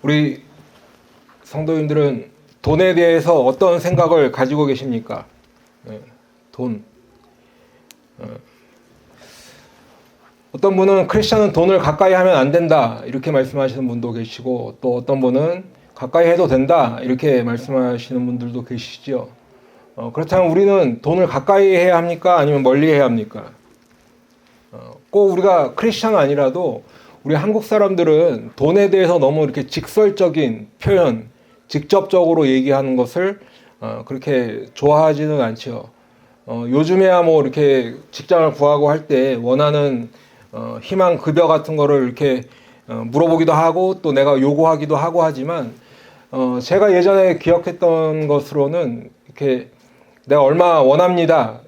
우리 성도님들은 돈에 대해서 어떤 생각을 가지고 계십니까? 돈. 어떤 분은 크리스천은 돈을 가까이 하면 안 된다 이렇게 말씀하시는 분도 계시고, 또 어떤 분은 가까이 해도 된다 이렇게 말씀하시는 분들도 계시죠. 그렇다면 우리는 돈을 가까이 해야 합니까? 아니면 멀리 해야 합니까? 꼭 우리가 크리스천 아니라도 우리 한국 사람들은 돈에 대해서 너무 이렇게 직설적인 표현, 직접적으로 얘기하는 것을 그렇게 좋아하지는 않죠. 요즘에야 뭐 이렇게 직장을 구하고 할 때 원하는 희망 급여 같은 거를 이렇게 물어보기도 하고 또 내가 요구하기도 하고 하지만, 제가 예전에 기억했던 것으로는 이렇게 내가 얼마 원합니다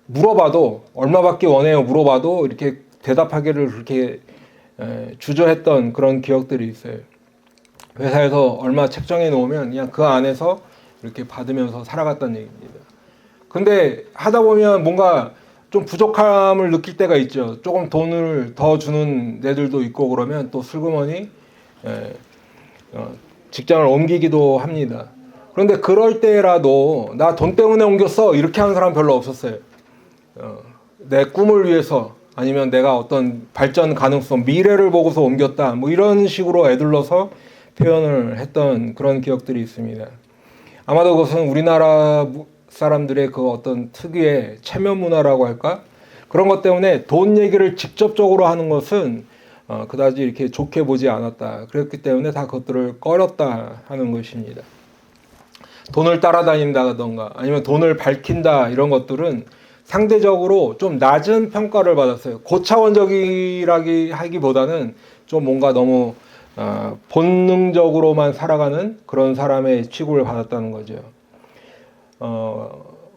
물어봐도, 얼마밖에 원해요 물어봐도 이렇게 대답하기를 그렇게 주저했던 그런 기억들이 있어요. 회사에서 얼마 책정해 놓으면 그냥 그 안에서 이렇게 받으면서 살아갔다는 얘기입니다. 근데 하다 보면 뭔가 좀 부족함을 느낄 때가 있죠. 조금 돈을 더 주는 애들도 있고, 그러면 또 슬그머니 직장을 옮기기도 합니다. 그런데 그럴 때라도 나 돈 때문에 옮겼어 이렇게 하는 사람 별로 없었어요. 내 꿈을 위해서, 아니면 내가 어떤 발전 가능성, 미래를 보고서 옮겼다 뭐 이런 식으로 애둘러서 표현을 했던 그런 기억들이 있습니다. 아마도 그것은 우리나라 사람들의 그 어떤 특유의 체면 문화라고 할까? 그런 것 때문에 돈 얘기를 직접적으로 하는 것은 그다지 이렇게 좋게 보지 않았다. 그렇기 때문에 다 그것들을 꺼렸다 하는 것입니다. 돈을 따라다닌다던가 아니면 돈을 밝힌다 이런 것들은 상대적으로 좀 낮은 평가를 받았어요. 고차원적이라기 하기보다는 좀 뭔가 너무 본능적으로만 살아가는 그런 사람의 취급을 받았다는 거죠.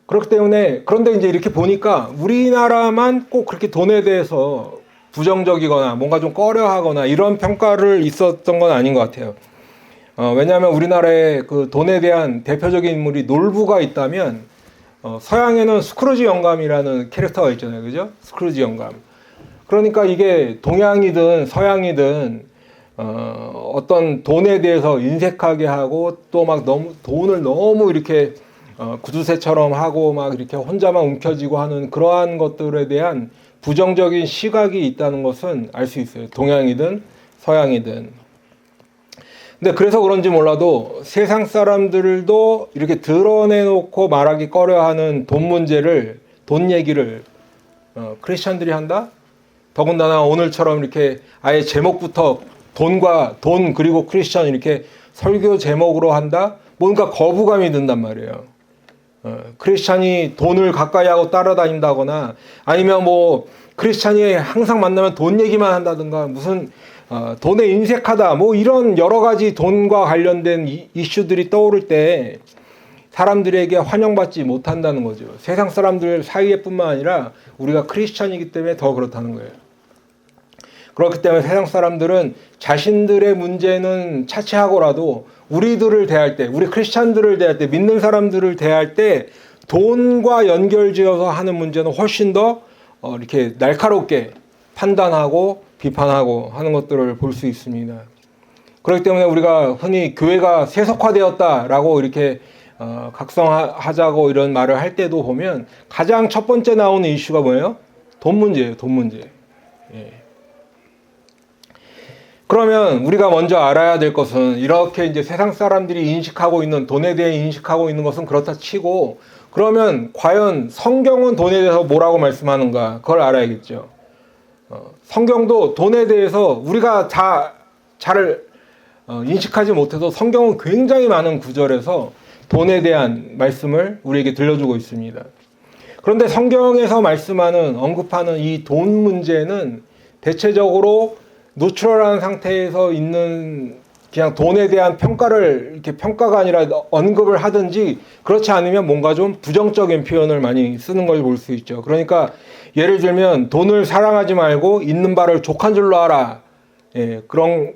그렇기 때문에, 그런데 이제 이렇게 보니까 우리나라만 꼭 그렇게 돈에 대해서 부정적이거나 뭔가 좀 꺼려하거나 이런 평가를 있었던 건 아닌 것 같아요. 왜냐하면 우리나라에 그 돈에 대한 대표적인 인물이 놀부가 있다면, 서양에는 스크루지 영감이라는 캐릭터가 있잖아요. 그죠? 스크루지 영감. 그러니까 이게 동양이든 서양이든 어떤 돈에 대해서 인색하게 하고 또 막 너무 돈을 너무 이렇게 구두쇠처럼 하고 막 이렇게 혼자만 움켜쥐고 하는 그러한 것들에 대한 부정적인 시각이 있다는 것은 알 수 있어요. 동양이든 서양이든. 근데 그래서 그런지 몰라도 세상 사람들도 이렇게 드러내놓고 말하기 꺼려하는 돈 문제를, 돈 얘기를 크리스천들이 한다? 더군다나 오늘처럼 이렇게 아예 제목부터 돈과 돈 그리고 크리스천 이렇게 설교 제목으로 한다? 뭔가 거부감이 든단 말이에요. 크리스찬이 돈을 가까이 하고 따라다닌다거나 아니면 뭐 크리스찬이 항상 만나면 돈 얘기만 한다든가 무슨 돈에 인색하다 뭐 이런 여러 가지 돈과 관련된 이슈들이 떠오를 때 사람들에게 환영받지 못한다는 거죠. 세상 사람들 사이에뿐만 아니라 우리가 크리스찬이기 때문에 더 그렇다는 거예요. 그렇기 때문에 세상 사람들은 자신들의 문제는 차치하고라도 우리들을 대할 때, 우리 크리스찬들을 대할 때, 믿는 사람들을 대할 때 돈과 연결지어서 하는 문제는 훨씬 더 이렇게 날카롭게 판단하고 비판하고 하는 것들을 볼 수 있습니다. 그렇기 때문에 우리가 흔히 교회가 세속화되었다라고 이렇게 각성하자고 이런 말을 할 때도 보면 가장 첫 번째 나오는 이슈가 뭐예요? 돈 문제예요. 돈 문제. 예. 그러면 우리가 먼저 알아야 될 것은, 이렇게 이제 세상 사람들이 인식하고 있는, 돈에 대해 인식하고 있는 것은 그렇다 치고, 그러면 과연 성경은 돈에 대해서 뭐라고 말씀하는가? 그걸 알아야겠죠. 성경도 돈에 대해서 우리가 다 잘 인식하지 못해서 성경은 굉장히 많은 구절에서 돈에 대한 말씀을 우리에게 들려주고 있습니다. 그런데 성경에서 말씀하는, 언급하는 이 돈 문제는 대체적으로 노출한 상태에서 있는, 그냥 돈에 대한 평가를 이렇게 평가가 아니라 언급을 하든지, 그렇지 않으면 뭔가 좀 부정적인 표현을 많이 쓰는 걸 볼 수 있죠. 그러니까 예를 들면 돈을 사랑하지 말고 있는 바를 족한 줄로 알아. 예, 그런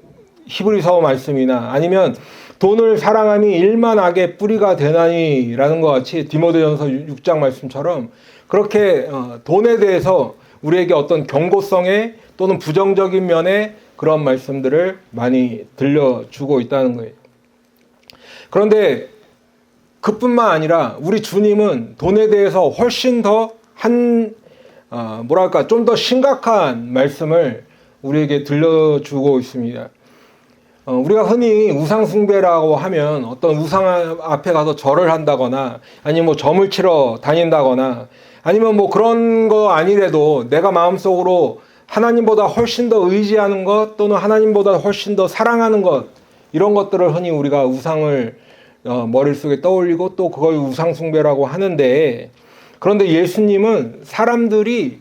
히브리서 말씀이나 아니면 돈을 사랑함이 일만 악의 뿌리가 되나니 라는 것 같이 디모데전서 6장 말씀처럼 그렇게 돈에 대해서 우리에게 어떤 경고성에 또는 부정적인 면에 그런 말씀들을 많이 들려주고 있다는 거예요. 그런데 그뿐만 아니라 우리 주님은 돈에 대해서 훨씬 더 좀 더 심각한 말씀을 우리에게 들려주고 있습니다. 우리가 흔히 우상숭배라고 하면 어떤 우상 앞에 가서 절을 한다거나 아니면 뭐 점을 치러 다닌다거나 아니면 뭐 그런 거 아니래도 내가 마음속으로 하나님보다 훨씬 더 의지하는 것 또는 하나님보다 훨씬 더 사랑하는 것 이런 것들을 흔히 우리가 우상을 머릿속에 떠올리고 또 그걸 우상숭배라고 하는데 그런데 예수님은 사람들이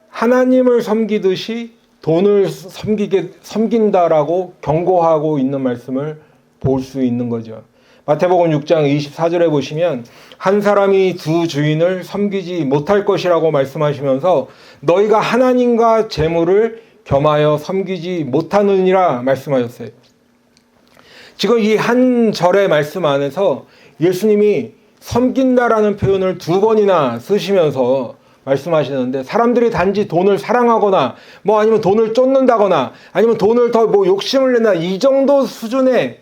하나님을 섬기듯이 돈을 섬긴다라고 경고하고 있는 말씀을 볼 수 있는 거죠. 마태복음 6장 24절에 보시면 한 사람이 두 주인을 섬기지 못할 것이라고 말씀하시면서 너희가 하나님과 재물을 겸하여 섬기지 못하느니라 말씀하셨어요. 지금 이 한 절의 말씀 안에서 예수님이 섬긴다라는 표현을 두 번이나 쓰시면서 말씀하시는데 사람들이 단지 돈을 사랑하거나 뭐 아니면 돈을 쫓는다거나 아니면 돈을 더 뭐 욕심을 낸다 이 정도 수준의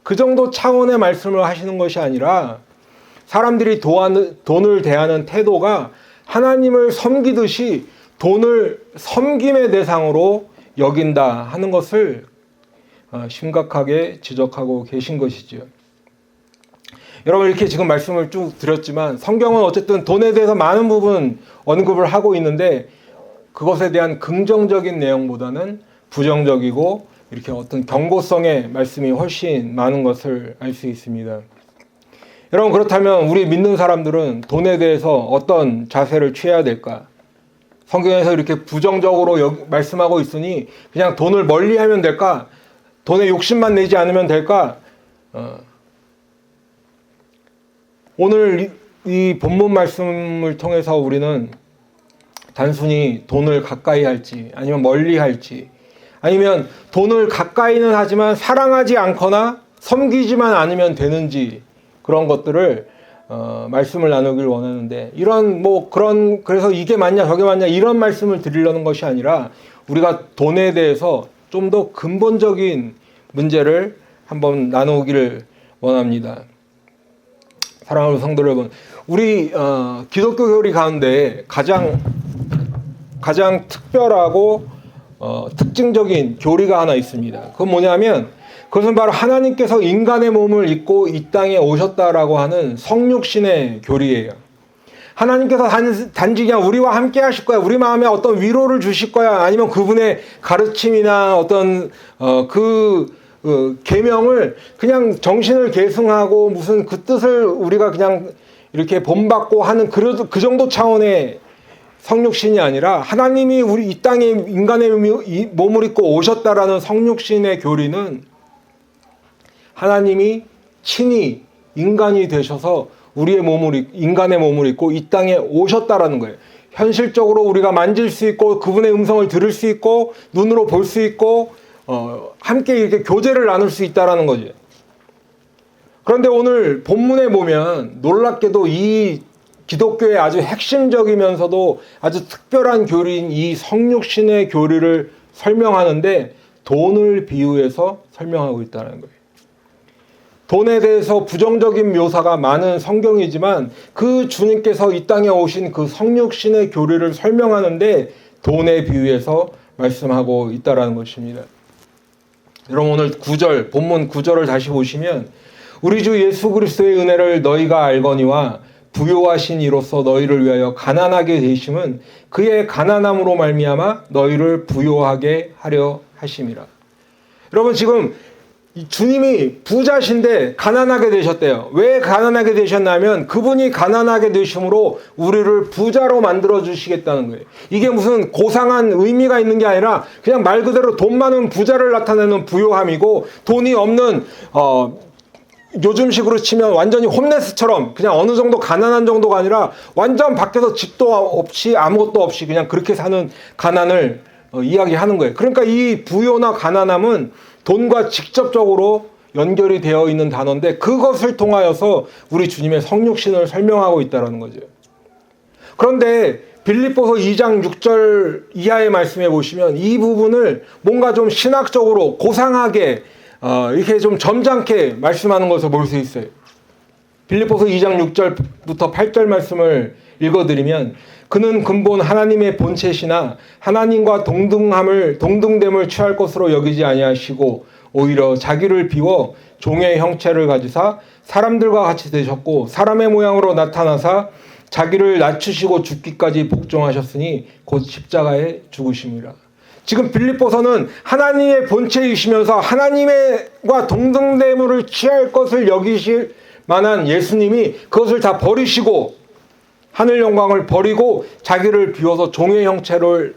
그 정도 차원의 말씀을 하시는 것이 아니라 사람들이 돈을 대하는 태도가 하나님을 섬기듯이 돈을 섬김의 대상으로 여긴다 하는 것을 심각하게 지적하고 계신 것이지요. 여러분 이렇게 지금 말씀을 쭉 드렸지만 성경은 어쨌든 돈에 대해서 많은 부분 언급을 하고 있는데 그것에 대한 긍정적인 내용보다는 부정적이고 이렇게 어떤 경고성의 말씀이 훨씬 많은 것을 알 수 있습니다. 여러분 그렇다면 우리 믿는 사람들은 돈에 대해서 어떤 자세를 취해야 될까? 성경에서 이렇게 부정적으로 말씀하고 있으니 그냥 돈을 멀리하면 될까? 돈에 욕심만 내지 않으면 될까? 오늘 이 본문 말씀을 통해서 우리는 단순히 돈을 가까이 할지 아니면 멀리 할지 아니면 돈을 가까이는 하지만 사랑하지 않거나 섬기지만 않으면 되는지 그런 것들을 말씀을 나누길 원하는데 그래서 이게 맞냐 저게 맞냐 이런 말씀을 드리려는 것이 아니라 우리가 돈에 대해서 좀 더 근본적인 문제를 한번 나누기를 원합니다. 사랑하는 성도 여러분, 우리 기독교 교리 가운데 가장 특별하고 특징적인 교리가 하나 있습니다. 그건 뭐냐면 그것은 바로 하나님께서 인간의 몸을 입고 이 땅에 오셨다라고 하는 성육신의 교리예요. 하나님께서 단지 그냥 우리와 함께 하실 거야. 우리 마음에 어떤 위로를 주실 거야. 아니면 그분의 가르침이나 어떤 계명을 그냥 정신을 계승하고 무슨 그 뜻을 우리가 그냥 이렇게 본받고 하는 그 정도 차원의 성육신이 아니라 하나님이 우리 이 땅에 인간의 몸을 입고 오셨다라는 성육신의 교리는 하나님이 친히 인간이 되셔서 인간의 몸을 입고 이 땅에 오셨다라는 거예요. 현실적으로 우리가 만질 수 있고 그분의 음성을 들을 수 있고 눈으로 볼 수 있고 함께 이렇게 교제를 나눌 수 있다라는 거죠. 그런데 오늘 본문에 보면 놀랍게도 이 기독교의 아주 핵심적이면서도 아주 특별한 교리인 이 성육신의 교리를 설명하는데 돈을 비유해서 설명하고 있다는 거예요. 돈에 대해서 부정적인 묘사가 많은 성경이지만 그 주님께서 이 땅에 오신 그 성육신의 교리를 설명하는데 돈에 비유해서 말씀하고 있다는 것입니다. 여러분 오늘 본문 9절을 다시 보시면 우리 주 예수 그리스도의 은혜를 너희가 알거니와 부요하신 이로써 너희를 위하여 가난하게 되심은 그의 가난함으로 말미암아 너희를 부요하게 하려 하심이라. 여러분 지금 주님이 부자신데 가난하게 되셨대요. 왜 가난하게 되셨냐면 그분이 가난하게 되심으로 우리를 부자로 만들어 주시겠다는 거예요. 이게 무슨 고상한 의미가 있는 게 아니라 그냥 말 그대로 돈 많은 부자를 나타내는 부요함이고 돈이 없는 요즘식으로 치면 완전히 홈레스처럼 그냥 어느 정도 가난한 정도가 아니라 완전 밖에서 집도 없이 아무것도 없이 그냥 그렇게 사는 가난을 이야기하는 거예요. 그러니까 이 부요나 가난함은 돈과 직접적으로 연결이 되어 있는 단어인데 그것을 통하여서 우리 주님의 성육신을 설명하고 있다는 거죠. 그런데 빌립보서 2장 6절 이하의 말씀에 보시면 이 부분을 뭔가 좀 신학적으로 고상하게 이렇게 좀 점잖게 말씀하는 것을 볼 수 있어요. 빌립보서 2장 6절부터 8절 말씀을 읽어드리면 그는 근본 하나님의 본체시나 하나님과 동등됨을 취할 것으로 여기지 아니하시고 오히려 자기를 비워 종의 형체를 가지사 사람들과 같이 되셨고 사람의 모양으로 나타나사 자기를 낮추시고 죽기까지 복종하셨으니 곧 십자가에 죽으심이라. 지금 빌립보서는 하나님의 본체이시면서 하나님과 동등됨을 취할 것을 여기실 만한 예수님이 그것을 다 버리시고 하늘 영광을 버리고 자기를 비워서 종의 형체를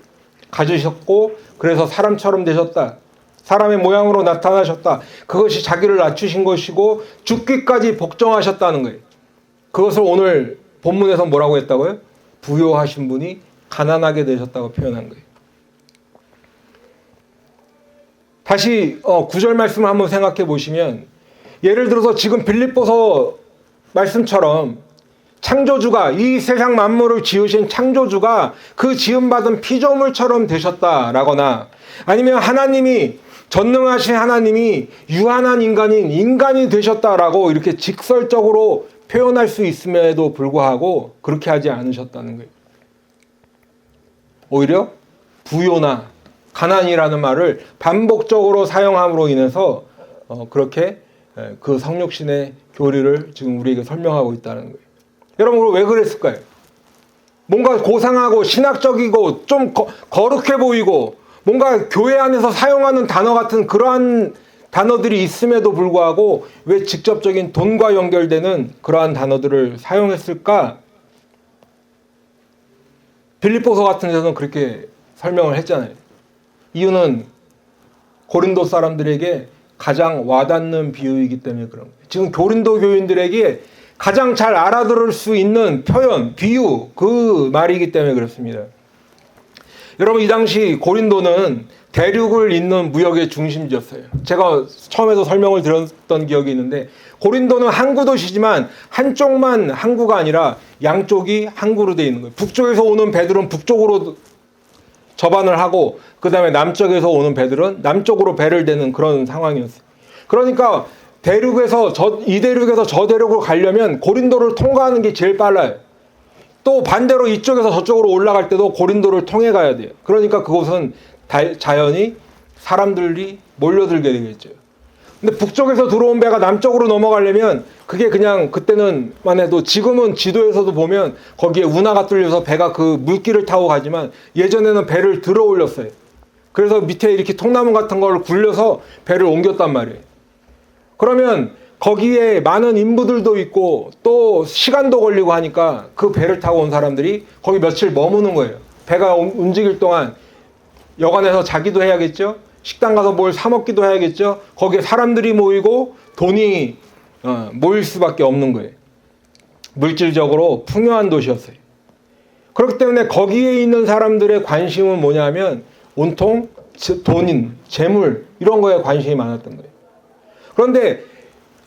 가지셨고 그래서 사람처럼 되셨다. 사람의 모양으로 나타나셨다. 그것이 자기를 낮추신 것이고 죽기까지 복종하셨다는 거예요. 그것을 오늘 본문에서 뭐라고 했다고요? 부요하신 분이 가난하게 되셨다고 표현한 거예요. 다시 9절 말씀을 한번 생각해 보시면 예를 들어서 지금 빌립보서 말씀처럼 창조주가 이 세상 만물을 지으신 창조주가 그 지음받은 피조물처럼 되셨다라거나 아니면 하나님이 전능하신 하나님이 유한한 인간이 되셨다라고 이렇게 직설적으로 표현할 수 있음에도 불구하고 그렇게 하지 않으셨다는 거예요. 오히려 부요나 가난이라는 말을 반복적으로 사용함으로 인해서 그렇게 그 성육신의 교리를 지금 우리에게 설명하고 있다는 거예요. 여러분 왜 그랬을까요? 뭔가 고상하고 신학적이고 좀 거룩해 보이고 뭔가 교회 안에서 사용하는 단어 같은 그러한 단어들이 있음에도 불구하고 왜 직접적인 돈과 연결되는 그러한 단어들을 사용했을까? 빌립보서 같은 데서는 그렇게 설명을 했잖아요. 이유는 고린도 사람들에게 가장 와닿는 비유이기 때문에 그런 거예요. 지금 고린도 교인들에게 가장 잘 알아들을 수 있는 표현, 비유, 그 말이기 때문에 그렇습니다. 여러분 이 당시 고린도는 대륙을 잇는 무역의 중심지였어요. 제가 처음에도 설명을 드렸던 기억이 있는데 고린도는 항구 도시지만 한쪽만 항구가 아니라 양쪽이 항구로 되어 있는 거예요. 북쪽에서 오는 배들은 북쪽으로 접안을 하고 그 다음에 남쪽에서 오는 배들은 남쪽으로 배를 대는 그런 상황이었어요. 그러니까 이 대륙에서 저 대륙으로 가려면 고린도를 통과하는 게 제일 빨라요. 또 반대로 이쪽에서 저쪽으로 올라갈 때도 고린도를 통해 가야 돼요. 그러니까 그곳은 자연히 사람들이 몰려들게 되겠죠. 근데 북쪽에서 들어온 배가 남쪽으로 넘어가려면 그게 그냥 그때는만 해도 지금은 지도에서도 보면 거기에 운하가 뚫려서 배가 그 물길을 타고 가지만 예전에는 배를 들어 올렸어요. 그래서 밑에 이렇게 통나무 같은 걸 굴려서 배를 옮겼단 말이에요. 그러면 거기에 많은 인부들도 있고 또 시간도 걸리고 하니까 그 배를 타고 온 사람들이 거기 며칠 머무는 거예요. 배가 움직일 동안 여관에서 자기도 해야겠죠. 식당 가서 뭘 사 먹기도 해야겠죠. 거기에 사람들이 모이고 돈이 모일 수밖에 없는 거예요. 물질적으로 풍요한 도시였어요. 그렇기 때문에 거기에 있는 사람들의 관심은 뭐냐면 온통 돈인, 재물 이런 거에 관심이 많았던 거예요. 그런데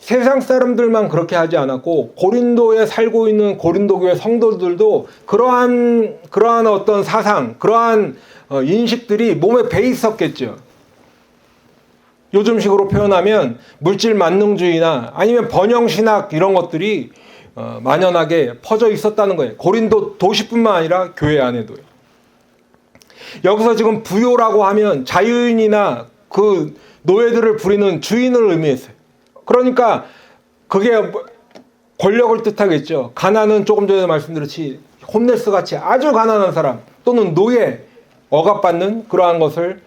세상 사람들만 그렇게 하지 않았고 고린도에 살고 있는 고린도교회 성도들도 그러한 어떤 사상, 그러한 인식들이 몸에 배 있었겠죠. 요즘식으로 표현하면 물질 만능주의나 아니면 번영신학 이런 것들이 만연하게 퍼져 있었다는 거예요. 고린도 도시뿐만 아니라 교회 안에도요. 여기서 지금 부요라고 하면 자유인이나 그 노예들을 부리는 주인을 의미했어요. 그러니까 그게 권력을 뜻하겠죠. 가난은 조금 전에 말씀드렸지 홈레스 같이 아주 가난한 사람 또는 노예, 억압받는 그러한 것을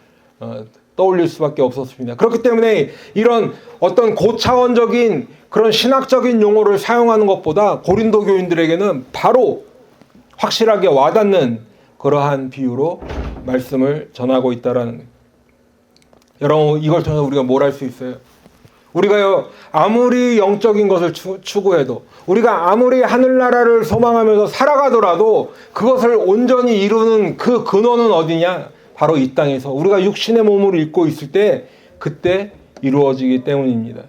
떠올릴 수밖에 없었습니다. 그렇기 때문에 이런 어떤 고차원적인 그런 신학적인 용어를 사용하는 것보다 고린도 교인들에게는 바로 확실하게 와닿는 그러한 비유로 말씀을 전하고 있다라는 거예요. 여러분 이걸 통해서 우리가 뭘 할 수 있어요? 우리가요 아무리 영적인 것을 추구해도 우리가 아무리 하늘나라를 소망하면서 살아가더라도 그것을 온전히 이루는 그 근원은 어디냐? 바로 이 땅에서 우리가 육신의 몸을 입고 있을 때 그때 이루어지기 때문입니다.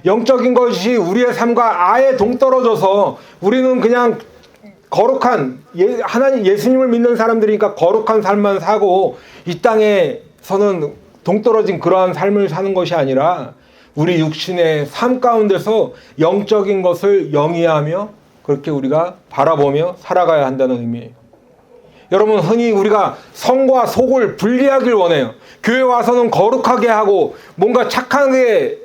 영적인 것이 우리의 삶과 아예 동떨어져서 우리는 그냥 거룩한 하나님 예수님을 믿는 사람들이니까 거룩한 삶만 사고 이 땅에서는 동떨어진 그러한 삶을 사는 것이 아니라 우리 육신의 삶 가운데서 영적인 것을 영위하며 그렇게 우리가 바라보며 살아가야 한다는 의미예요. 여러분, 흔히 우리가 성과 속을 분리하길 원해요. 교회 와서는 거룩하게 하고 뭔가 착하게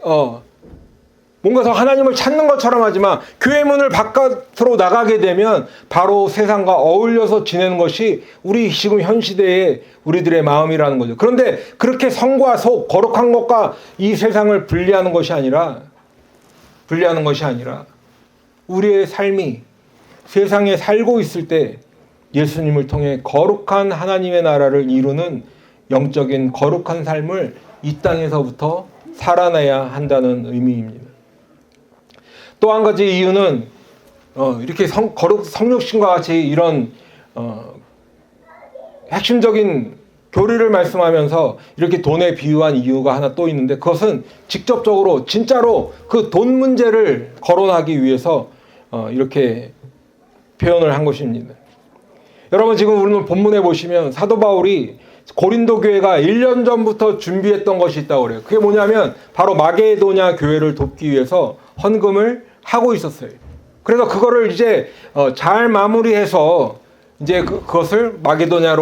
뭔가 더 하나님을 찾는 것처럼 하지만 교회 문을 바깥으로 나가게 되면 바로 세상과 어울려서 지내는 것이 우리 지금 현 시대의 우리들의 마음이라는 거죠. 그런데 그렇게 성과 속, 거룩한 것과 이 세상을 분리하는 것이 아니라 우리의 삶이 세상에 살고 있을 때 예수님을 통해 거룩한 하나님의 나라를 이루는 영적인 거룩한 삶을 이 땅에서부터 살아내야 한다는 의미입니다. 또 한 가지 이유는 이렇게 성육신과 같이 이런 핵심적인 교리를 말씀하면서 이렇게 돈에 비유한 이유가 하나 또 있는데, 그것은 직접적으로 진짜로 그 돈 문제를 거론하기 위해서 이렇게 표현을 한 것입니다. 여러분, 지금 우리는 본문에 보시면 사도 바울이 고린도 교회가 1년 전부터 준비했던 것이 있다고 그래요. 그게 뭐냐면 바로 마게도냐 교회를 돕기 위해서 헌금을 하고 있었어요. 그래서 그거를 이제 잘 마무리해서 이제 그것을 마게도냐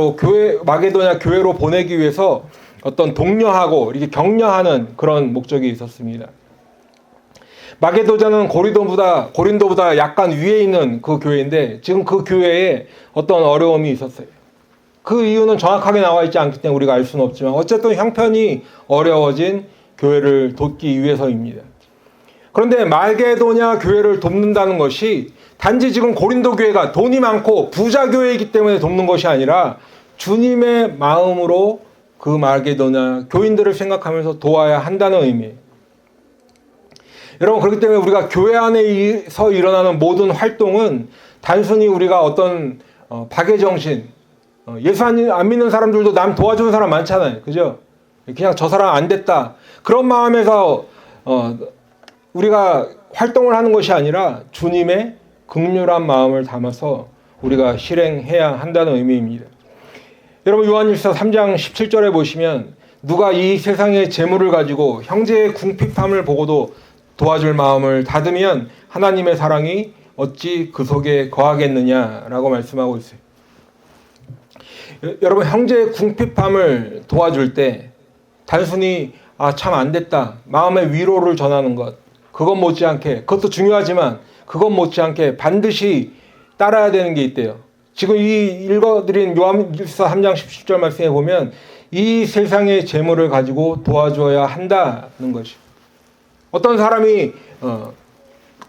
교회로 보내기 위해서 어떤 독려하고 이렇게 격려하는 그런 목적이 있었습니다. 마게도냐는 고린도보다 약간 위에 있는 그 교회인데 지금 그 교회에 어떤 어려움이 있었어요. 그 이유는 정확하게 나와 있지 않기 때문에 우리가 알 수는 없지만 어쨌든 형편이 어려워진 교회를 돕기 위해서입니다. 그런데 마게도냐 교회를 돕는다는 것이 단지 지금 고린도 교회가 돈이 많고 부자 교회이기 때문에 돕는 것이 아니라 주님의 마음으로 그 마게도냐 교인들을 생각하면서 도와야 한다는 의미예요. 여러분, 그렇기 때문에 우리가 교회 안에서 일어나는 모든 활동은 단순히 우리가 어떤 박애정신, 예수 안 믿는 사람들도 남 도와주는 사람 많잖아요. 그죠? 그냥 저 사람 안 됐다. 그런 마음에서 우리가 활동을 하는 것이 아니라 주님의 긍휼한 마음을 담아서 우리가 실행해야 한다는 의미입니다. 여러분, 요한일서 3장 17절에 보시면 누가 이 세상의 재물을 가지고 형제의 궁핍함을 보고도 도와줄 마음을 닫으면 하나님의 사랑이 어찌 그 속에 거하겠느냐라고 말씀하고 있어요. 여러분, 형제의 궁핍함을 도와줄 때 단순히 참 안 됐다, 마음의 위로를 전하는 것, 그것도 중요하지만 그것 못지않게 반드시 따라야 되는 게 있대요. 지금 이 읽어드린 요한일서 3장 17절 말씀에 보면 이 세상의 재물을 가지고 도와줘야 한다는 것이죠. 어떤 사람이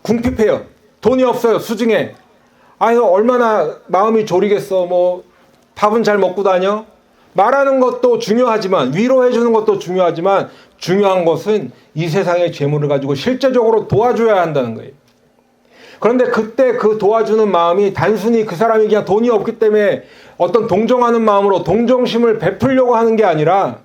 궁핍해요. 돈이 없어요. 수중에. 얼마나 마음이 졸이겠어. 밥은 잘 먹고 다녀. 말하는 것도 중요하지만, 위로해 주는 것도 중요하지만, 중요한 것은 이 세상의 재물을 가지고 실제적으로 도와줘야 한다는 거예요. 그런데 그때 그 도와주는 마음이 단순히 그 사람이 그냥 돈이 없기 때문에 어떤 동정하는 마음으로 동정심을 베풀려고 하는 게 아니라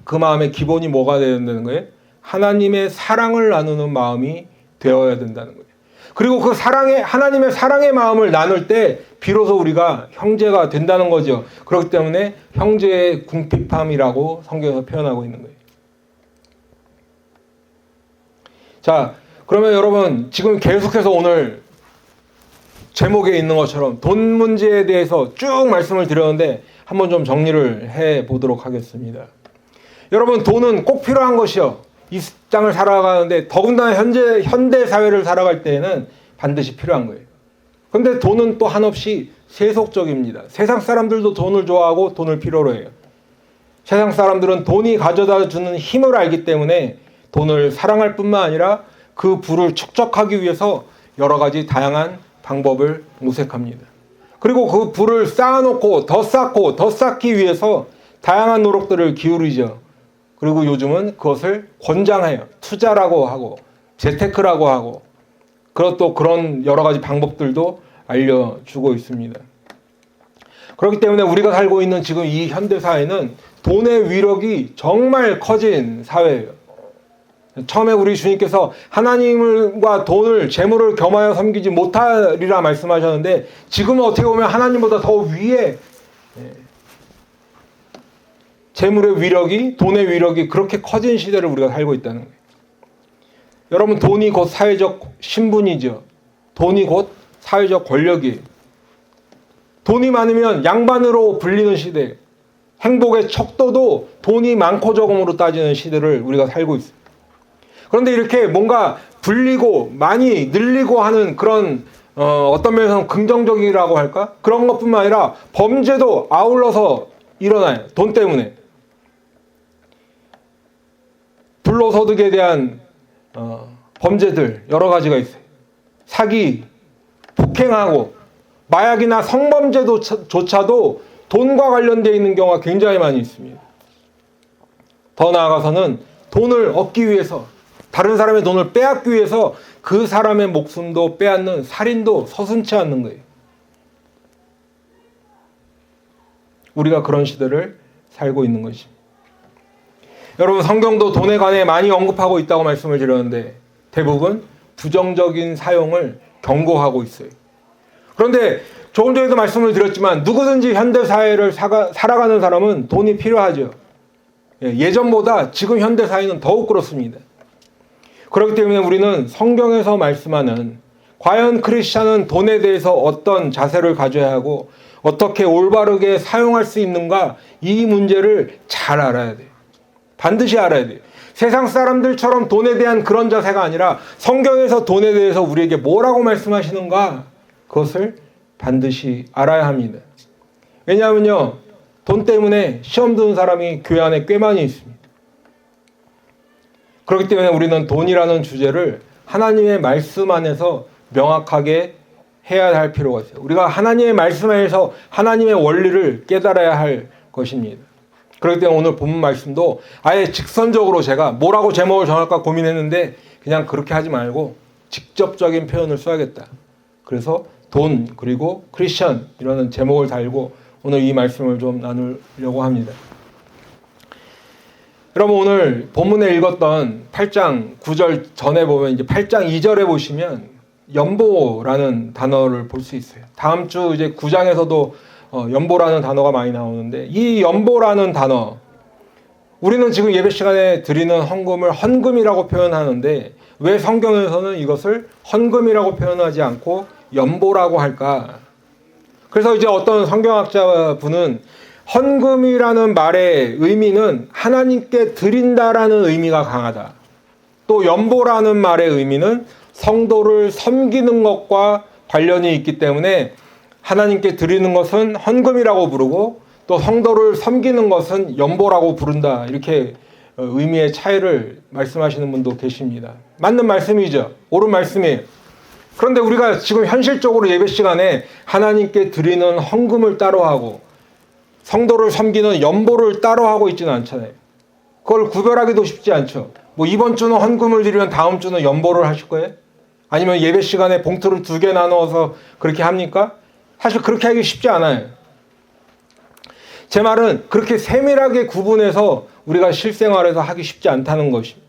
그 마음의 기본이 뭐가 되어야 된다는 거예요? 하나님의 사랑을 나누는 마음이 되어야 된다는 거예요. 그리고 그 하나님의 사랑의 마음을 나눌 때 비로소 우리가 형제가 된다는 거죠. 그렇기 때문에 형제의 궁핍함이라고 성경에서 표현하고 있는 거예요. 자, 그러면 여러분, 지금 계속해서 오늘 제목에 있는 것처럼 돈 문제에 대해서 쭉 말씀을 드렸는데 한번 좀 정리를 해 보도록 하겠습니다. 여러분, 돈은 꼭 필요한 것이요. 이 땅을 살아가는데 더군다나 현대 사회를 살아갈 때에는 반드시 필요한 거예요. 그런데 돈은 또 한없이 세속적입니다. 세상 사람들도 돈을 좋아하고 돈을 필요로 해요. 세상 사람들은 돈이 가져다 주는 힘을 알기 때문에 돈을 사랑할 뿐만 아니라 그 부를 축적하기 위해서 여러 가지 다양한 방법을 모색합니다. 그리고 그 부를 쌓아놓고 더 쌓고 더 쌓기 위해서 다양한 노력들을 기울이죠. 그리고 요즘은 그것을 권장해요. 투자라고 하고 재테크라고 하고 그것도 그런 여러 가지 방법들도 알려주고 있습니다. 그렇기 때문에 우리가 살고 있는 지금 이 현대 사회는 돈의 위력이 정말 커진 사회예요. 처음에 우리 주님께서 하나님과 돈을 재물을 겸하여 섬기지 못하리라 말씀하셨는데 지금은 어떻게 보면 하나님보다 더 위에 재물의 위력이 돈의 위력이 그렇게 커진 시대를 우리가 살고 있다는 거예요. 여러분 돈이 곧 사회적 신분이죠. 돈이 곧 사회적 권력이에요. 돈이 많으면 양반으로 불리는 시대, 행복의 척도도 돈이 많고 적음으로 따지는 시대를 우리가 살고 있어요. 그런데 이렇게 뭔가 불리고 많이 늘리고 하는 그런 어떤 면에서는 긍정적이라고 할까? 그런 것뿐만 아니라 범죄도 아울러서 일어나요. 돈 때문에. 불로소득에 대한 범죄들 여러 가지가 있어요. 사기, 폭행하고 마약이나 성범죄조차도 돈과 관련되어 있는 경우가 굉장히 많이 있습니다. 더 나아가서는 돈을 얻기 위해서 다른 사람의 돈을 빼앗기 위해서 그 사람의 목숨도 빼앗는 살인도 서슴지 않는 거예요. 우리가 그런 시대를 살고 있는 것입니다. 여러분 성경도 돈에 관해 많이 언급하고 있다고 말씀을 드렸는데 대부분 부정적인 사용을 경고하고 있어요. 그런데 조금 전에도 말씀을 드렸지만 누구든지 현대사회를 살아가는 사람은 돈이 필요하죠. 예전보다 지금 현대사회는 더욱 그렇습니다. 그렇기 때문에 우리는 성경에서 말씀하는 과연 크리스찬은 돈에 대해서 어떤 자세를 가져야 하고 어떻게 올바르게 사용할 수 있는가 이 문제를 잘 알아야 돼요. 반드시 알아야 돼요. 세상 사람들처럼 돈에 대한 그런 자세가 아니라 성경에서 돈에 대해서 우리에게 뭐라고 말씀하시는가 그것을 반드시 알아야 합니다. 왜냐하면요 돈 때문에 시험 드는 사람이 교회 안에 꽤 많이 있습니다. 그렇기 때문에 우리는 돈이라는 주제를 하나님의 말씀 안에서 명확하게 해야 할 필요가 있어요. 우리가 하나님의 말씀 안에서 하나님의 원리를 깨달아야 할 것입니다. 그렇기 때문에 오늘 본문 말씀도 아예 직선적으로 제가 뭐라고 제목을 정할까 고민했는데 그냥 그렇게 하지 말고 직접적인 표현을 써야겠다. 그래서 돈 그리고 크리스천 이라는 제목을 달고 오늘 이 말씀을 좀 나누려고 합니다. 여러분 오늘 본문에 읽었던 8장 9절 전에 보면 이제 8장 2절에 보시면 연보라는 단어를 볼 수 있어요. 다음 주 이제 9장에서도 연보라는 단어가 많이 나오는데 이 연보라는 단어 우리는 지금 예배 시간에 드리는 헌금을 헌금이라고 표현하는데 왜 성경에서는 이것을 헌금이라고 표현하지 않고 연보라고 할까? 그래서 이제 어떤 성경학자 분은 헌금이라는 말의 의미는 하나님께 드린다라는 의미가 강하다. 또 연보라는 말의 의미는 성도를 섬기는 것과 관련이 있기 때문에 하나님께 드리는 것은 헌금이라고 부르고 또 성도를 섬기는 것은 연보라고 부른다. 이렇게 의미의 차이를 말씀하시는 분도 계십니다. 맞는 말씀이죠. 옳은 말씀이에요. 그런데 우리가 지금 현실적으로 예배 시간에 하나님께 드리는 헌금을 따로 하고 성도를 섬기는 연보를 따로 하고 있지는 않잖아요. 그걸 구별하기도 쉽지 않죠. 뭐 이번 주는 헌금을 드리면 다음 주는 연보를 하실 거예요? 아니면 예배 시간에 봉투를 2개 나누어서 그렇게 합니까? 사실 그렇게 하기 쉽지 않아요. 제 말은 그렇게 세밀하게 구분해서 우리가 실생활에서 하기 쉽지 않다는 것입니다.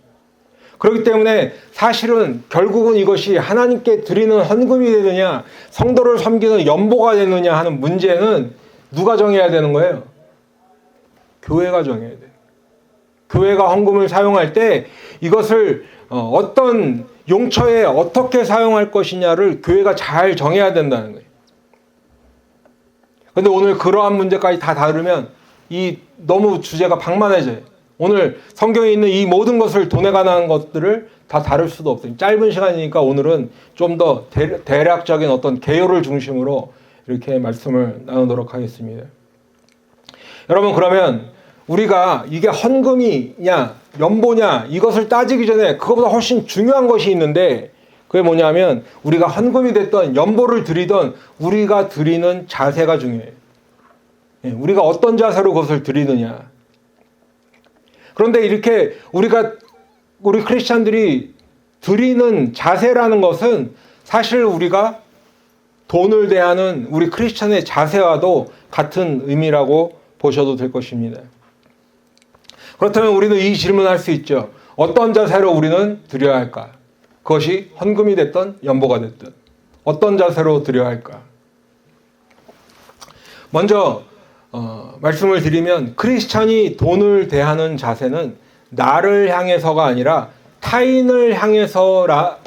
그렇기 때문에 사실은 결국은 이것이 하나님께 드리는 헌금이 되느냐 성도를 섬기는 연보가 되느냐 하는 문제는 누가 정해야 되는 거예요? 교회가 정해야 돼요. 교회가 헌금을 사용할 때 이것을 어떤 용처에 어떻게 사용할 것이냐를 교회가 잘 정해야 된다는 거예요. 근데 오늘 그러한 문제까지 다 다루면 너무 주제가 방만해져요. 오늘 성경에 있는 이 모든 것을 돈에 관한 것들을 다 다룰 수도 없어요. 짧은 시간이니까 오늘은 좀 더 대략적인 어떤 개요를 중심으로 이렇게 말씀을 나누도록 하겠습니다. 여러분 그러면 우리가 이게 헌금이냐 연보냐 이것을 따지기 전에 그것보다 훨씬 중요한 것이 있는데 그게 뭐냐면 우리가 헌금이 됐던 연보를 드리던 우리가 드리는 자세가 중요해요. 우리가 어떤 자세로 그것을 드리느냐. 그런데 이렇게 우리 크리스찬들이 드리는 자세라는 것은 사실 우리가 돈을 대하는 우리 크리스찬의 자세와도 같은 의미라고 보셔도 될 것입니다. 그렇다면 우리는 이 질문을 할 수 있죠. 어떤 자세로 우리는 드려야 할까? 그것이 헌금이 됐든 연보가 됐든 어떤 자세로 드려야 할까? 먼저 말씀을 드리면 크리스찬이 돈을 대하는 자세는 나를 향해서가 아니라 타인을 향해서가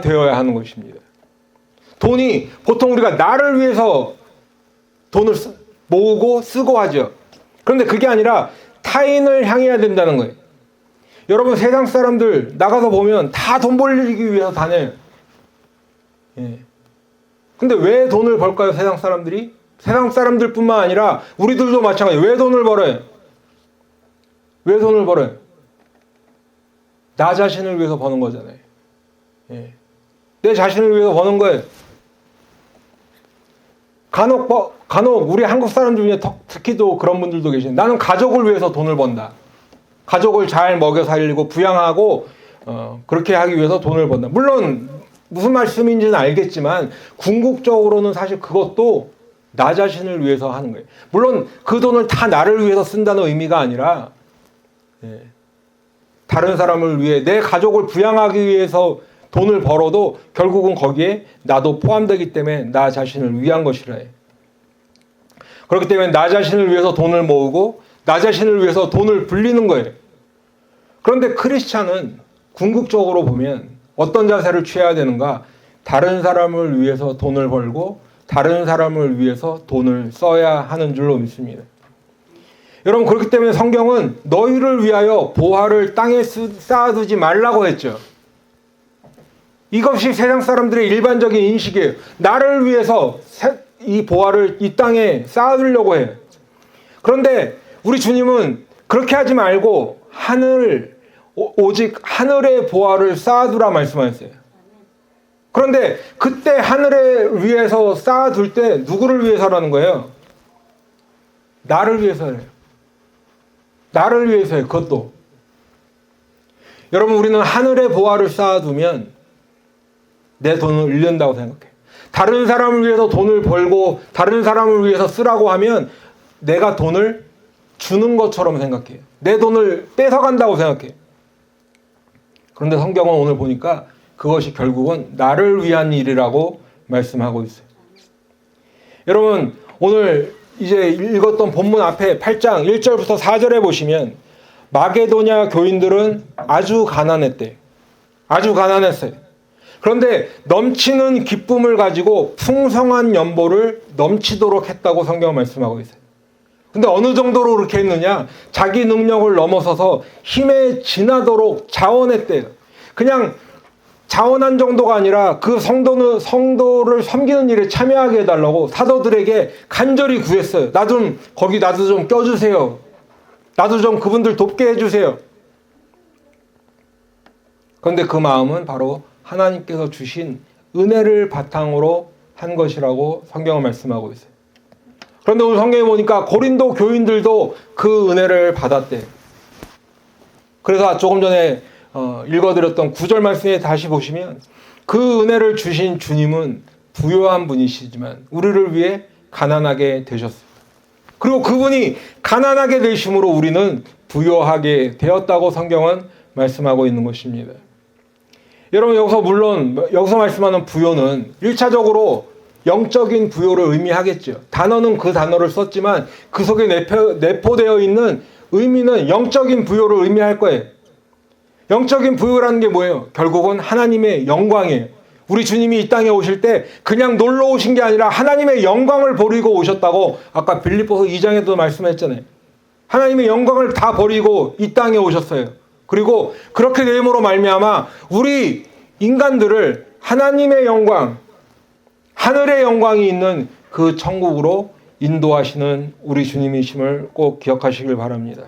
되어야 하는 것입니다. 돈이 보통 우리가 나를 위해서 돈을 모으고 쓰고 하죠. 그런데 그게 아니라 타인을 향해야 된다는 거예요. 여러분 세상 사람들 나가서 보면 다 돈 벌기 위해서 다녀요. 예. 근데 왜 돈을 벌까요? 세상 사람들이? 세상 사람들뿐만 아니라 우리들도 마찬가지예요. 왜 돈을 벌어요? 왜 돈을 벌어요? 나 자신을 위해서 버는 거잖아요. 예. 내 자신을 위해서 버는 거예요. 간혹 우리 한국 사람 중에 특히 또 그런 분들도 계시네. 나는 가족을 위해서 돈을 번다. 가족을 잘 먹여 살리고 부양하고 그렇게 하기 위해서 돈을 번다. 물론 무슨 말씀인지는 알겠지만 궁극적으로는 사실 그것도 나 자신을 위해서 하는 거예요. 물론 그 돈을 다 나를 위해서 쓴다는 의미가 아니라 다른 사람을 위해 내 가족을 부양하기 위해서 돈을 벌어도 결국은 거기에 나도 포함되기 때문에 나 자신을 위한 것이라 해요. 그렇기 때문에 나 자신을 위해서 돈을 모으고 나 자신을 위해서 돈을 불리는 거예요. 그런데 크리스찬은 궁극적으로 보면 어떤 자세를 취해야 되는가? 다른 사람을 위해서 돈을 벌고 다른 사람을 위해서 돈을 써야 하는 줄로 믿습니다. 여러분 그렇기 때문에 성경은 너희를 위하여 보화를 땅에 쌓아두지 말라고 했죠. 이것이 세상 사람들의 일반적인 인식이에요. 나를 위해서 이 보화를 이 땅에 쌓아두려고 해요. 그런데 우리 주님은 그렇게 하지 말고 오직 하늘의 보화를 쌓아두라 말씀하셨어요. 그런데 그때 하늘에 위해서 쌓아둘 때 누구를 위해서라는 거예요? 나를 위해서예요. 나를 위해서예요. 그것도. 여러분 우리는 하늘의 보화를 쌓아두면 내 돈을 잃는다고 생각해요. 다른 사람을 위해서 돈을 벌고 다른 사람을 위해서 쓰라고 하면 내가 돈을 주는 것처럼 생각해요. 내 돈을 뺏어간다고 생각해요. 그런데 성경은 오늘 보니까 그것이 결국은 나를 위한 일이라고 말씀하고 있어요. 여러분 오늘 이제 읽었던 본문 앞에 8장 1절부터 4절에 보시면 마게도냐 교인들은 아주 가난했대요. 아주 가난했어요. 그런데 넘치는 기쁨을 가지고 풍성한 연보를 넘치도록 했다고 성경은 말씀하고 있어요. 근데 어느 정도로 그렇게 했느냐? 자기 능력을 넘어서서 힘에 지나도록 자원했대요. 그냥 자원한 정도가 아니라 그 성도를 섬기는 일에 참여하게 해달라고 사도들에게 간절히 구했어요. 나도 좀 껴주세요. 나도 좀 그분들 돕게 해주세요. 그런데 그 마음은 바로 하나님께서 주신 은혜를 바탕으로 한 것이라고 성경은 말씀하고 있어요. 그런데 오늘 성경에 보니까 고린도 교인들도 그 은혜를 받았대요. 그래서 조금 전에 읽어드렸던 9절 말씀에 다시 보시면 그 은혜를 주신 주님은 부요한 분이시지만 우리를 위해 가난하게 되셨어요. 그리고 그분이 가난하게 되심으로 우리는 부요하게 되었다고 성경은 말씀하고 있는 것입니다. 여러분 여기서 말씀하는 부요는 1차적으로 영적인 부요를 의미하겠죠. 단어는 그 단어를 썼지만 그 속에 내포되어 있는 의미는 영적인 부요를 의미할 거예요. 영적인 부요라는 게 뭐예요? 결국은 하나님의 영광이에요. 우리 주님이 이 땅에 오실 때 그냥 놀러 오신 게 아니라 하나님의 영광을 버리고 오셨다고 아까 빌립보서 2장에도 말씀했잖아요. 하나님의 영광을 다 버리고 이 땅에 오셨어요. 그리고 그렇게 됨으로 말미암아 우리 인간들을 하나님의 영광, 하늘의 영광이 있는 그 천국으로 인도하시는 우리 주님이심을 꼭 기억하시길 바랍니다.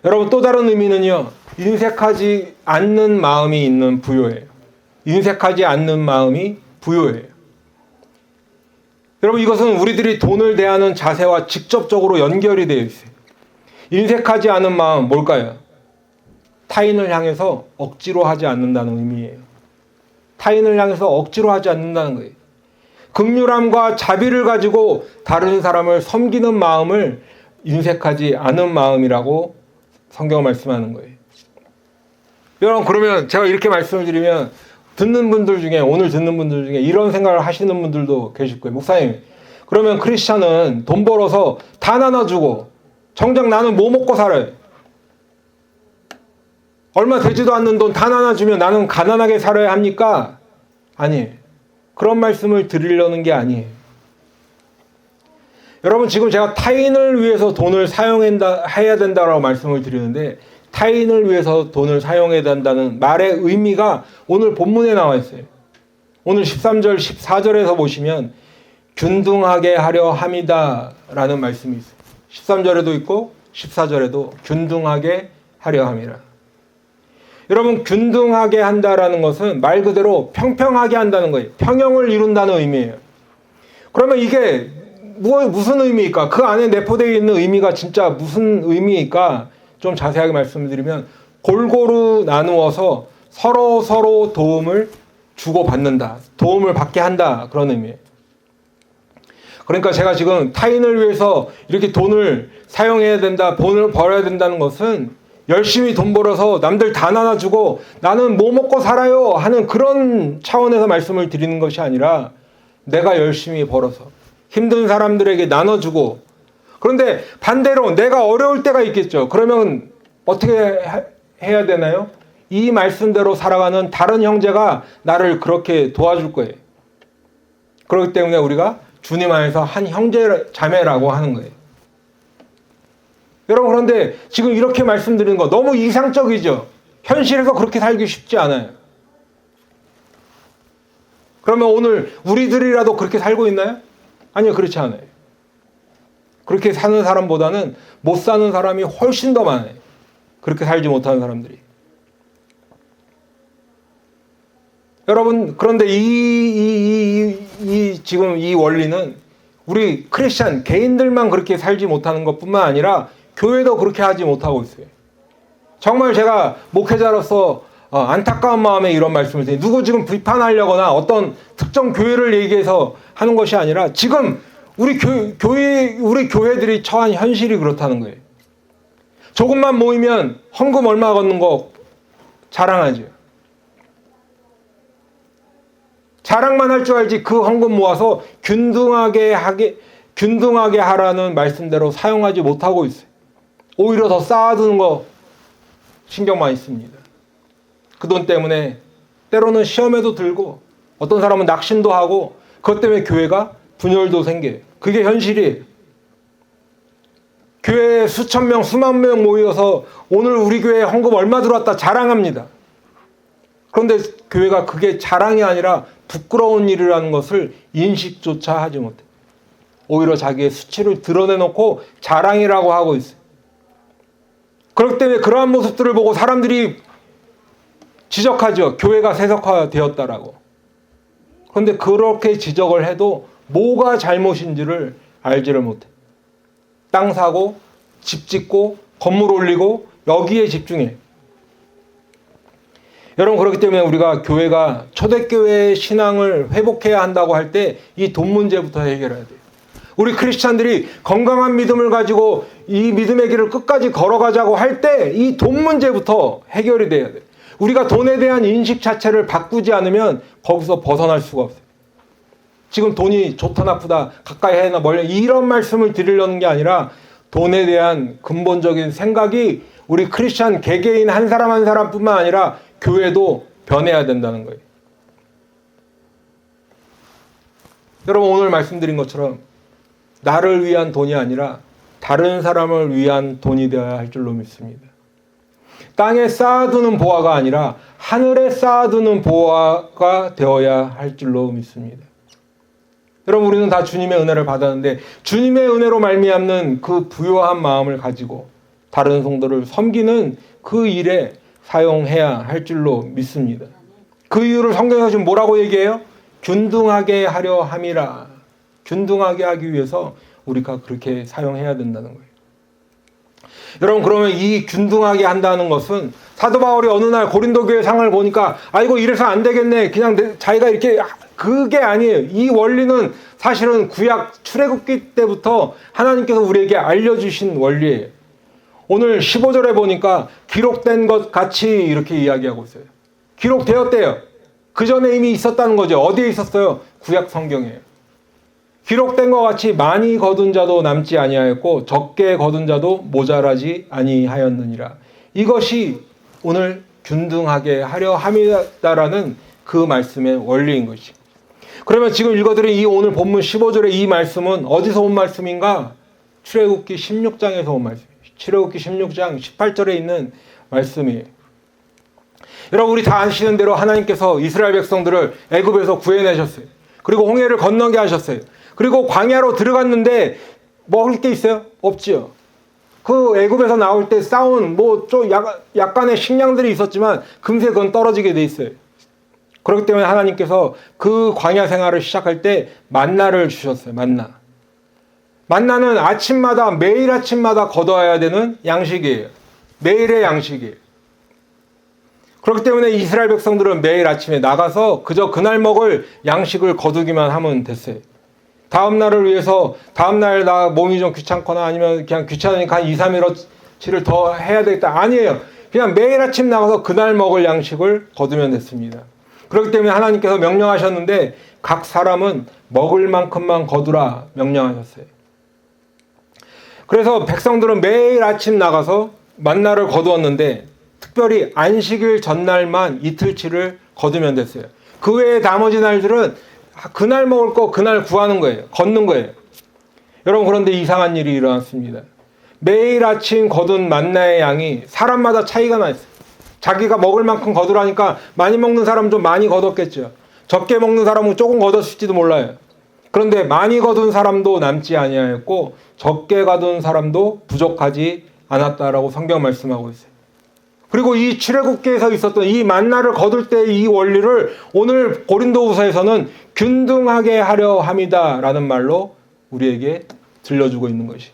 여러분 또 다른 의미는요. 인색하지 않는 마음이 있는 부요예요. 인색하지 않는 마음이 부요예요. 여러분 이것은 우리들이 돈을 대하는 자세와 직접적으로 연결이 되어 있어요. 인색하지 않은 마음 뭘까요? 타인을 향해서 억지로 하지 않는다는 의미예요. 타인을 향해서 억지로 하지 않는다는 거예요. 긍휼함과 자비를 가지고 다른 사람을 섬기는 마음을 인색하지 않은 마음이라고 성경은 말씀하는 거예요. 여러분, 그러면 제가 이렇게 말씀을 드리면 오늘 듣는 분들 중에 이런 생각을 하시는 분들도 계실 거예요. 목사님, 그러면 크리스찬은 돈 벌어서 다 나눠주고 정작 나는 뭐 먹고 살아요? 얼마 되지도 않는 돈 다 나눠주면 나는 가난하게 살아야 합니까? 아니에요. 그런 말씀을 드리려는 게 아니에요. 여러분, 지금 제가 타인을 위해서 돈을 사용해야 된다고 말씀을 드리는데, 타인을 위해서 돈을 사용해야 된다는 말의 의미가 오늘 본문에 나와 있어요. 오늘 13절, 14절에서 보시면 균등하게 하려 함이다 라는 말씀이 있어요. 13절에도 있고 14절에도 균등하게 하려 함이라. 여러분, 균등하게 한다라는 것은 말 그대로 평평하게 한다는 거예요. 평형을 이룬다는 의미예요. 그러면 이게 무슨 의미일까? 그 안에 내포되어 있는 의미가 진짜 무슨 의미일까? 좀 자세하게 말씀드리면 골고루 나누어서 서로 도움을 주고받는다. 도움을 받게 한다. 그런 의미예요. 그러니까 제가 지금 타인을 위해서 이렇게 돈을 사용해야 된다, 돈을 벌어야 된다는 것은 열심히 돈 벌어서 남들 다 나눠주고 나는 뭐 먹고 살아요 하는 그런 차원에서 말씀을 드리는 것이 아니라 내가 열심히 벌어서 힘든 사람들에게 나눠주고, 그런데 반대로 내가 어려울 때가 있겠죠. 그러면 어떻게 해야 되나요? 이 말씀대로 살아가는 다른 형제가 나를 그렇게 도와줄 거예요. 그렇기 때문에 우리가 주님 안에서 한 형제 자매라고 하는 거예요. 여러분, 그런데 지금 이렇게 말씀드리는 거 너무 이상적이죠? 현실에서 그렇게 살기 쉽지 않아요. 그러면 오늘 우리들이라도 그렇게 살고 있나요? 아니요, 그렇지 않아요. 그렇게 사는 사람보다는 못 사는 사람이 훨씬 더 많아요. 그렇게 살지 못하는 사람들이. 여러분, 그런데 지금 이 원리는 우리 크리스찬 개인들만 그렇게 살지 못하는 것뿐만 아니라 교회도 그렇게 하지 못하고 있어요. 정말 제가 목회자로서 안타까운 마음에 이런 말씀을 드려요. 누구 지금 비판하려거나 어떤 특정 교회를 얘기해서 하는 것이 아니라 지금 우리 교회들이 처한 현실이 그렇다는 거예요. 조금만 모이면 헌금 얼마 걷는 거 자랑하죠. 자랑만 할 줄 알지 그 헌금 모아서 균등하게 하라는 말씀대로 사용하지 못하고 있어요. 오히려 더 쌓아두는 거 신경 많이 씁니다. 그 돈 때문에 때로는 시험에도 들고 어떤 사람은 낙심도 하고 그것 때문에 교회가 분열도 생겨요. 그게 현실이에요. 교회에 수천 명, 수만 명 모여서 오늘 우리 교회에 헌금 얼마 들어왔다 자랑합니다. 그런데 교회가 그게 자랑이 아니라 부끄러운 일이라는 것을 인식조차 하지 못해요. 오히려 자기의 수치를 드러내놓고 자랑이라고 하고 있어요. 그렇기 때문에 그러한 모습들을 보고 사람들이 지적하죠. 교회가 세속화되었다라고. 그런데 그렇게 지적을 해도 뭐가 잘못인지를 알지를 못해. 땅 사고, 집 짓고, 건물 올리고 여기에 집중해. 여러분, 그렇기 때문에 우리가 교회가 초대교회의 신앙을 회복해야 한다고 할 때 이 돈 문제부터 해결해야 돼요. 우리 크리스찬들이 건강한 믿음을 가지고 이 믿음의 길을 끝까지 걸어가자고 할 때 이 돈 문제부터 해결이 돼야 돼요. 우리가 돈에 대한 인식 자체를 바꾸지 않으면 거기서 벗어날 수가 없어요. 지금 돈이 좋다 나쁘다 가까이 해나 멀리 이런 말씀을 드리려는 게 아니라 돈에 대한 근본적인 생각이 우리 크리스찬 개개인 한 사람 한 사람뿐만 아니라 교회도 변해야 된다는 거예요. 여러분, 오늘 말씀드린 것처럼 나를 위한 돈이 아니라 다른 사람을 위한 돈이 되어야 할 줄로 믿습니다. 땅에 쌓아두는 보화가 아니라 하늘에 쌓아두는 보화가 되어야 할 줄로 믿습니다. 여러분, 우리는 다 주님의 은혜를 받았는데 주님의 은혜로 말미암는 그 부요한 마음을 가지고 다른 성도를 섬기는 그 일에 사용해야 할 줄로 믿습니다. 그 이유를 성경에서 지금 뭐라고 얘기해요? 균등하게 하려 함이라. 균등하게 하기 위해서 우리가 그렇게 사용해야 된다는 거예요. 여러분, 그러면 이 균등하게 한다는 것은 사도 바울이 어느 날 고린도 교회 상을 보니까 이거 이래서 안 되겠네. 그냥 자기가 이렇게 그게 아니에요. 이 원리는 사실은 구약 출애굽기 때부터 하나님께서 우리에게 알려주신 원리예요. 오늘 15절에 보니까 기록된 것 같이 이렇게 이야기하고 있어요. 기록되었대요. 그 전에 이미 있었다는 거죠. 어디에 있었어요? 구약 성경이에요. 기록된 것 같이 많이 거둔 자도 남지 아니하였고 적게 거둔 자도 모자라지 아니하였느니라. 이것이 오늘 균등하게 하려 함이다라는 그 말씀의 원리인 것이. 그러면 지금 읽어드린 이 오늘 본문 15절의 이 말씀은 어디서 온 말씀인가? 출애굽기 16장에서 온 말씀이에요. 출애굽기 16장 18절에 있는 말씀이에요. 여러분, 우리 다 아시는 대로 하나님께서 이스라엘 백성들을 애굽에서 구해내셨어요. 그리고 홍해를 건너게 하셨어요. 그리고 광야로 들어갔는데 먹을 게 있어요? 없지요. 그 애굽에서 나올 때 싸운 좀 약간의 식량들이 있었지만 금세 그건 떨어지게 돼 있어요. 그렇기 때문에 하나님께서 그 광야 생활을 시작할 때 만나를 주셨어요. 만나는 아침마다, 매일 아침마다 거둬야 되는 양식이에요. 매일의 양식이에요. 그렇기 때문에 이스라엘 백성들은 매일 아침에 나가서 그저 그날 먹을 양식을 거두기만 하면 됐어요. 다음 날을 위해서 다음날 나 몸이 좀 귀찮거나 아니면 그냥 귀찮으니까 한 2, 3일어치를 더 해야 되겠다. 아니에요. 그냥 매일 아침 나가서 그날 먹을 양식을 거두면 됐습니다. 그렇기 때문에 하나님께서 명령하셨는데 각 사람은 먹을 만큼만 거두라 명령하셨어요. 그래서 백성들은 매일 아침 나가서 만나를 거두었는데 특별히 안식일 전날만 이틀치를 거두면 됐어요. 그 외에 나머지 날들은 그날 먹을 거 그날 구하는 거예요. 걷는 거예요. 여러분, 그런데 이상한 일이 일어났습니다. 매일 아침 거둔 만나의 양이 사람마다 차이가 나 있어요. 자기가 먹을 만큼 거두라니까 많이 먹는 사람은 좀 많이 거뒀겠죠. 적게 먹는 사람은 조금 거뒀을지도 몰라요. 그런데 많이 거둔 사람도 남지 아니하였고 적게 거둔 사람도 부족하지 않았다라고 성경 말씀하고 있어요. 그리고 이 출애굽기에서 있었던 이 만나를 거둘 때 이 원리를 오늘 고린도후서에서는 균등하게 하려 함이다라는 말로 우리에게 들려주고 있는 것이.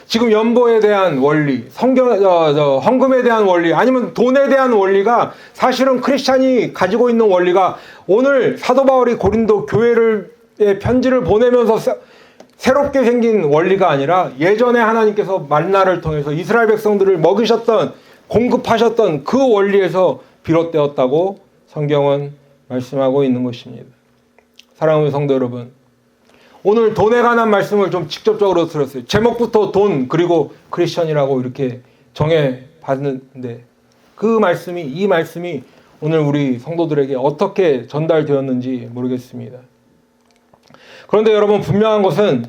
지금 연보에 대한 원리, 헌금에 대한 원리, 아니면 돈에 대한 원리가 사실은 크리스찬이 가지고 있는 원리가 오늘 사도 바울이 고린도 교회의 편지를 보내면서 새롭게 생긴 원리가 아니라 예전에 하나님께서 만나를 통해서 이스라엘 백성들을 먹이셨던, 공급하셨던 그 원리에서 비롯되었다고 성경은 말씀하고 있는 것입니다. 사랑하는 성도 여러분, 오늘 돈에 관한 말씀을 좀 직접적으로 들었어요. 제목부터 돈 그리고 크리스천이라고 이렇게 정해봤는데 이 말씀이 오늘 우리 성도들에게 어떻게 전달되었는지 모르겠습니다. 그런데 여러분, 분명한 것은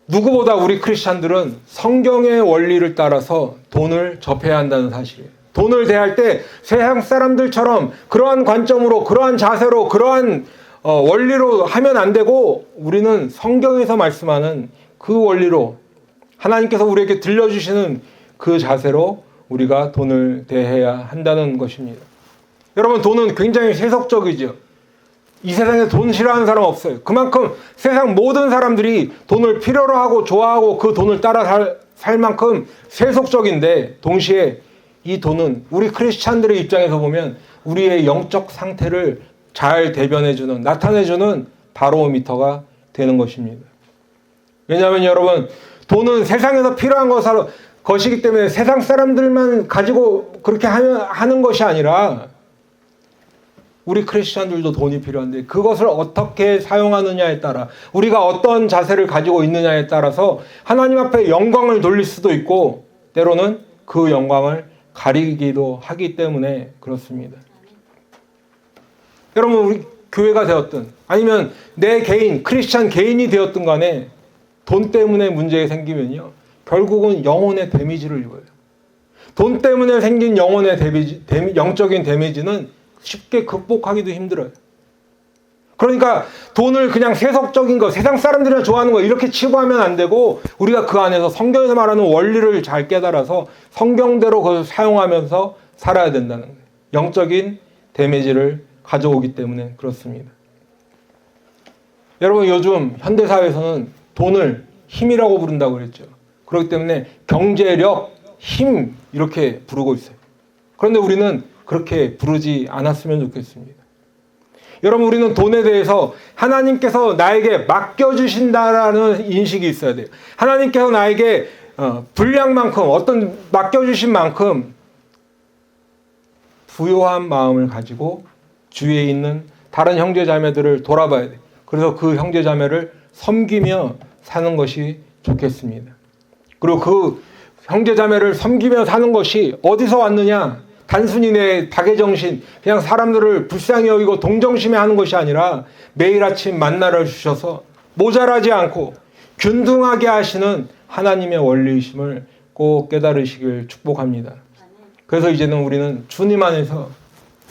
누구보다 우리 크리스찬들은 성경의 원리를 따라서 돈을 접해야 한다는 사실이에요. 돈을 대할 때 세상 사람들처럼 그러한 관점으로, 그러한 자세로, 그러한 원리로 하면 안 되고 우리는 성경에서 말씀하는 그 원리로, 하나님께서 우리에게 들려주시는 그 자세로 우리가 돈을 대해야 한다는 것입니다. 여러분, 돈은 굉장히 세속적이죠. 이 세상에 돈 싫어하는 사람 없어요. 그만큼 세상 모든 사람들이 돈을 필요로 하고 좋아하고 그 돈을 따라 살 만큼 세속적인데, 동시에 이 돈은 우리 크리스찬들의 입장에서 보면 우리의 영적 상태를 잘 대변해주는, 나타내주는 바로미터가 되는 것입니다. 왜냐하면 여러분, 돈은 세상에서 필요한 것이기 때문에 세상 사람들만 가지고 그렇게 하는 것이 아니라 우리 크리스찬들도 돈이 필요한데 그것을 어떻게 사용하느냐에 따라, 우리가 어떤 자세를 가지고 있느냐에 따라서 하나님 앞에 영광을 돌릴 수도 있고 때로는 그 영광을 가리기도 하기 때문에 그렇습니다. 여러분, 우리 교회가 되었든 아니면 내 개인, 크리스찬 개인이 되었든 간에 돈 때문에 문제가 생기면요, 결국은 영혼의 데미지를 입어요. 돈 때문에 생긴 영혼의 영적인 데미지는 쉽게 극복하기도 힘들어요. 그러니까 돈을 그냥 세속적인 거, 세상 사람들이나 좋아하는 거 이렇게 치부하면 안 되고 우리가 그 안에서 성경에서 말하는 원리를 잘 깨달아서 성경대로 그것을 사용하면서 살아야 된다는 거예요. 영적인 데미지를 가져오기 때문에 그렇습니다. 여러분, 요즘 현대사회에서는 돈을 힘이라고 부른다고 그랬죠. 그렇기 때문에 경제력, 힘 이렇게 부르고 있어요. 그런데 우리는 그렇게 부르지 않았으면 좋겠습니다. 여러분, 우리는 돈에 대해서 하나님께서 나에게 맡겨주신다라는 인식이 있어야 돼요. 하나님께서 나에게 분량만큼, 어떤 맡겨주신 만큼 부요한 마음을 가지고 주위에 있는 다른 형제 자매들을 돌아봐야 돼요. 그래서 그 형제 자매를 섬기며 사는 것이 좋겠습니다. 그리고 그 형제 자매를 섬기며 사는 것이 어디서 왔느냐? 단순히 내 박애정신, 그냥 사람들을 불쌍히 여기고 동정심에 하는 것이 아니라 매일 아침 만나를 주셔서 모자라지 않고 균등하게 하시는 하나님의 원리이심을 꼭 깨달으시길 축복합니다. 그래서 이제는 우리는 주님 안에서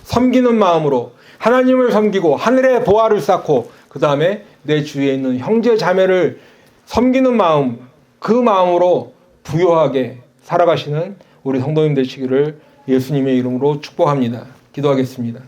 섬기는 마음으로 하나님을 섬기고 하늘의 보화를 쌓고 그 다음에 내 주위에 있는 형제 자매를 섬기는 마음, 그 마음으로 부요하게 살아가시는 우리 성도님 되시기를 예수님의 이름으로 축복합니다. 기도하겠습니다.